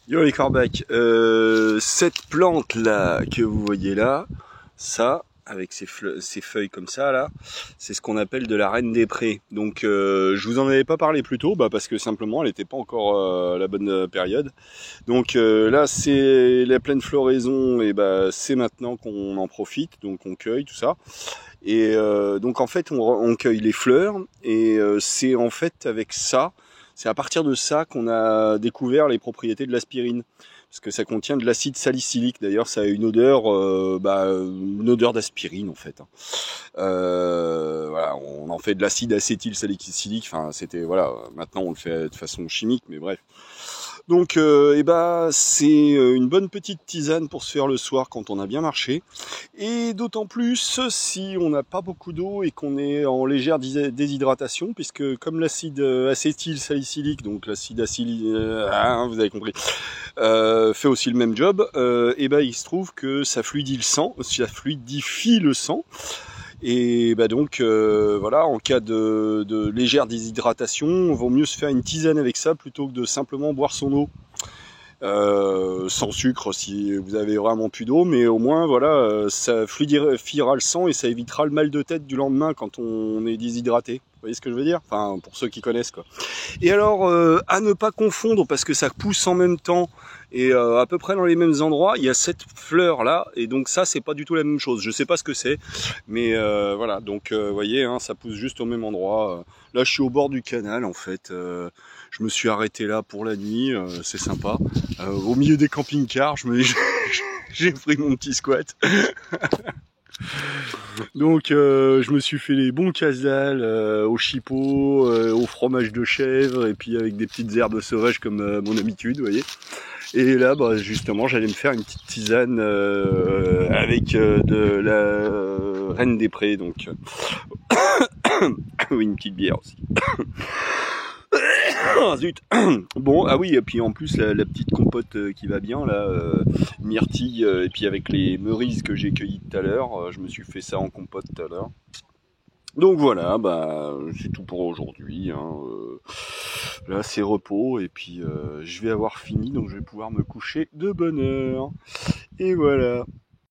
Yo les corbacs, cette plante là que vous voyez là, ça, avec ces feuilles comme ça là, c'est ce qu'on appelle de la reine des prés. Donc je vous en avais pas parlé plus tôt, parce que simplement elle n'était pas encore à la bonne période. Donc là c'est la pleine floraison et c'est maintenant qu'on en profite, donc on cueille tout ça. Et donc en fait on cueille les fleurs et c'est en fait avec ça. C'est à partir de ça qu'on a découvert les propriétés de l'aspirine, parce que ça contient de l'acide salicylique. D'ailleurs, ça a une odeur d'aspirine en fait. Voilà, on en fait de l'acide acétylsalicylique. Enfin, c'était voilà. Maintenant, on le fait de façon chimique, mais bref. Donc, c'est une bonne petite tisane pour se faire le soir quand on a bien marché. Et d'autant plus si on n'a pas beaucoup d'eau et qu'on est en légère déshydratation, puisque comme l'acide acétylsalicylique, donc l'acide vous avez compris, fait aussi le même job, il se trouve que ça fluidifie le sang. Et voilà, en cas de légère déshydratation, il vaut mieux se faire une tisane avec ça plutôt que de simplement boire son eau. Sans sucre si vous avez vraiment plus d'eau, mais au moins voilà, ça fluidifiera le sang et ça évitera le mal de tête du lendemain quand on est déshydraté. Vous voyez ce que je veux dire? Enfin, pour ceux qui connaissent quoi. Et alors, à ne pas confondre, parce que ça pousse en même temps et à peu près dans les mêmes endroits, il y a cette fleur là, et donc ça c'est pas du tout la même chose. Je sais pas ce que c'est, mais voilà. Donc vous voyez, hein, ça pousse juste au même endroit. Là, je suis au bord du canal en fait. Je me suis arrêté là pour la nuit, c'est sympa. Au milieu des camping-cars, j'ai pris mon petit squat. Donc je me suis fait les bons casals au chipot, au fromage de chèvre, et puis avec des petites herbes sauvages comme mon habitude, vous voyez. Et là, justement, j'allais me faire une petite tisane avec de la reine des prés, donc oui, une petite bière aussi. Ah, zut. Bon, ah oui, et puis en plus la petite compote qui va bien là, myrtille, et puis avec les merises que j'ai cueillies tout à l'heure, je me suis fait ça en compote tout à l'heure. Donc voilà, c'est tout pour aujourd'hui, hein. Là c'est repos, et puis je vais avoir fini, donc je vais pouvoir me coucher de bonne heure. Et voilà.